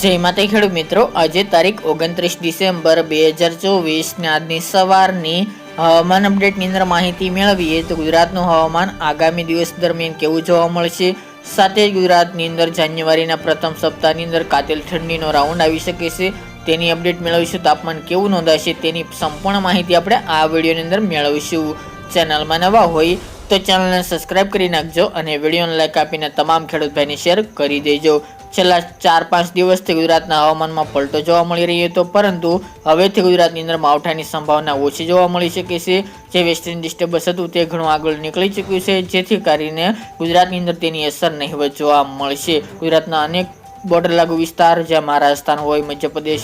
જય માતા ખેડૂત મિત્રો, આજે તારીખ 29 ડિસેમ્બર 2024 ને આજની સવારની હવામાન અપડેટની અંદર માહિતી મેળવીએ તો ગુજરાતનું હવામાન આગામી દિવસ દરમિયાન કેવું જોવા મળશે, સાથે જ ગુજરાતની અંદર જાન્યુઆરીના પ્રથમ સપ્તાહની અંદર કાતિલ ઠંડીનો રાઉન્ડ આવી શકે છે તેની અપડેટ મેળવીશું. તાપમાન કેવું નોંધાશે તેની સંપૂર્ણ માહિતી આપણે આ વિડીયોની અંદર મેળવીશું. ચેનલમાં નવા હોય તો ચેનલને સબસ્ક્રાઇબ કરી નાખજો અને વિડીયોને લાઈક આપીને તમામ ખેડૂત ભાઈને શેર કરી દેજો. છેલ્લા 4-5 દિવસથી ગુજરાતના હવામાનમાં પલટો જોવા મળી રહ્યો હતો, પરંતુ હવેથી ગુજરાતની અંદર માવઠાની સંભાવના ઓછી જોવા મળી શકે છે. જે વેસ્ટર્ન ડિસ્ટર્બન્સ હતું તે ઘણું આગળ નીકળી ચૂક્યું છે, જેથી કરીને ગુજરાતની અંદર તેની અસર નહિવત જોવા મળશે. ગુજરાતના અનેક બોર્ડર લાગુ વિસ્તાર જ્યાં મહારાષ્ટ્ર હોય, મધ્યપ્રદેશ,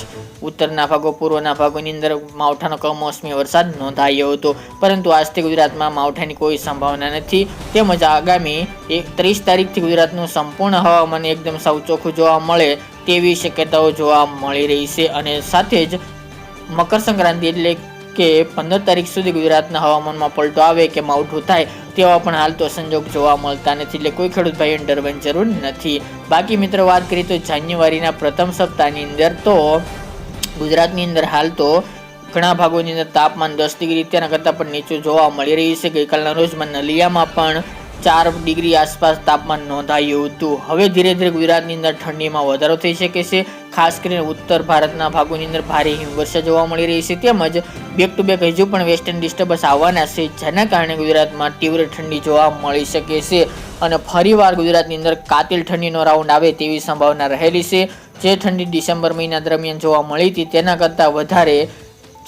ઉત્તરના ભાગો, પૂર્વના ભાગોની અંદર માવઠાનો કમોસમી વરસાદ નોંધાયો હતો, પરંતુ આજથી ગુજરાતમાં માવઠાની કોઈ સંભાવના નથી. તેમજ આગામી 30 તારીખથી ગુજરાતનું સંપૂર્ણ હવામાન એકદમ સાવ ચોખ્ખું જોવા મળે તેવી શક્યતાઓ જોવા મળી રહી છે. અને સાથે જ મકર સંક્રાંતિ એટલે કે 15 તારીખ સુધી ગુજરાતના હવામાનમાં પલટો આવે કે માવઠું થાય તેવા પણ હાલ તો સંજોગ જોવા મળતા નથી, એટલે કોઈ ખેડૂત ભાઈએ ડરવાની જરૂર નથી. બાકી મિત્રો વાત કરીએ તો જાન્યુઆરીના પ્રથમ સપ્તાહની અંદર તો ગુજરાતની અંદર હાલ તો ઘણા ભાગોની અંદર તાપમાન 10 ડિગ્રી તેના કરતાં પણ નીચું જોવા મળી રહ્યું છે. ગઈકાલના રોજમાં નલિયામાં પણ 4 ડિગ્રી આસપાસ તાપમાન નોંધાયું હતું. હવે ધીરે ધીરે ગુજરાતની અંદર ઠંડીમાં વધારો થઈ શકે છે. ખાસ કરીને ઉત્તર ભારતના ભાગોની અંદર ભારે હિમવર્ષા જોવા મળી રહી છે. તેમજ બેક ટુ બેક હજુ પણ વેસ્ટર્ન ડિસ્ટર્બન્સ આવવાના છે, જેના કારણે ગુજરાતમાં તીવ્ર ઠંડી જોવા મળી શકે છે. અને ફરીવાર ગુજરાતની અંદર કાતિલ ઠંડીનો રાઉન્ડ આવે તેવી સંભાવના રહેલી છે. જે ઠંડી ડિસેમ્બર મહિના દરમિયાન જોવા મળી હતી તેના કરતાં વધારે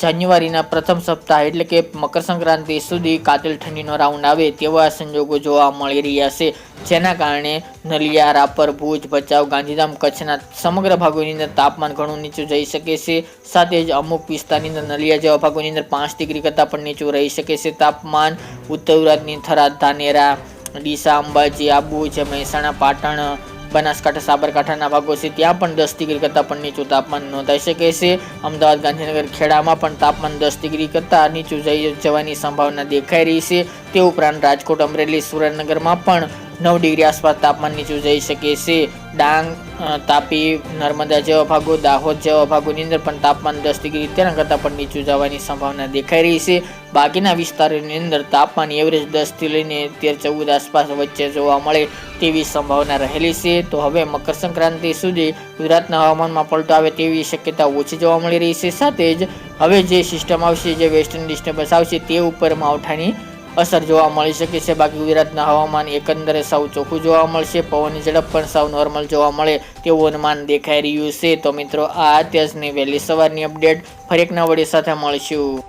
જાન્યુઆરીના પ્રથમ સપ્તાહ એટલે કે મકર સંક્રાંતિ સુધી કાતિલ ઠંડીનો રાઉન્ડ આવે તેવા સંજોગો જોવા મળી રહ્યા છે, જેના કારણે નલિયા, રાપર, ભુજ, ભચાઉ, ગાંધીધામ, કચ્છના સમગ્ર ભાગોની અંદર તાપમાન ઘણું નીચું જઈ શકે છે. સાથે જ અમુક વિસ્તારની અંદર નલિયા જેવા ભાગોની અંદર 5 ડિગ્રી કરતાં પણ નીચું રહી શકે છે તાપમાન. ઉત્તર ગુજરાતની થરાદ, ધાનેરા, ડીસા, અંબાજી, આબુ, જે મહેસાણા, પાટણ, બનાસકાંઠા, સાબરકાંઠાના ભાગો છે ત્યાં પણ 10 ડિગ્રી કરતાં પણ નીચું તાપમાન નોંધાઈ શકે છે. અમદાવાદ, ગાંધીનગર, ખેડામાં પણ તાપમાન 10 ડિગ્રી કરતાં નીચું જવાની સંભાવના દેખાઈ રહી છે. તે ઉપરાંત રાજકોટ, અમરેલી, સુરેન્દ્રનગરમાં પણ 9 ડિગ્રી આસપાસ તાપમાન નીચું જઈ શકે છે. ડાંગ, તાપી, નર્મદા જેવા ભાગો, દાહોદ જેવા ભાગોની અંદર પણ તાપમાન 10 ડિગ્રી તેના કરતાં પણ નીચું જવાની સંભાવના દેખાઈ રહી છે. બાકીના વિસ્તારોની અંદર તાપમાન એવરેજ 10 થી લઈને 13-14 આસપાસ વચ્ચે જોવા મળે તેવી સંભાવના રહેલી છે. તો હવે મકર સંક્રાંતિ સુધી ગુજરાતના હવામાનમાં પલટો આવે તેવી શક્યતા ઓછી જોવા મળી રહી છે. સાથે જ હવે જે સિસ્ટમ આવશે, જે વેસ્ટર્ન ડિસ્ટર્બન્સ આવશે તે ઉપર માવઠાની અસર જોવા મળી શકે છે. બાકી ગુજરાતના હવામાન એકંદરે સાવ ચોખ્ખું જોવા મળશે. પવનની ઝડપ પણ સાવ નોર્મલ જોવા મળે તેવું અનુમાન દેખાઈ રહ્યું છે. તો મિત્રો, આ અત્યારની વહેલી સવારની અપડેટ. ફરી એક નવા વિડીયો સાથે મળીશું.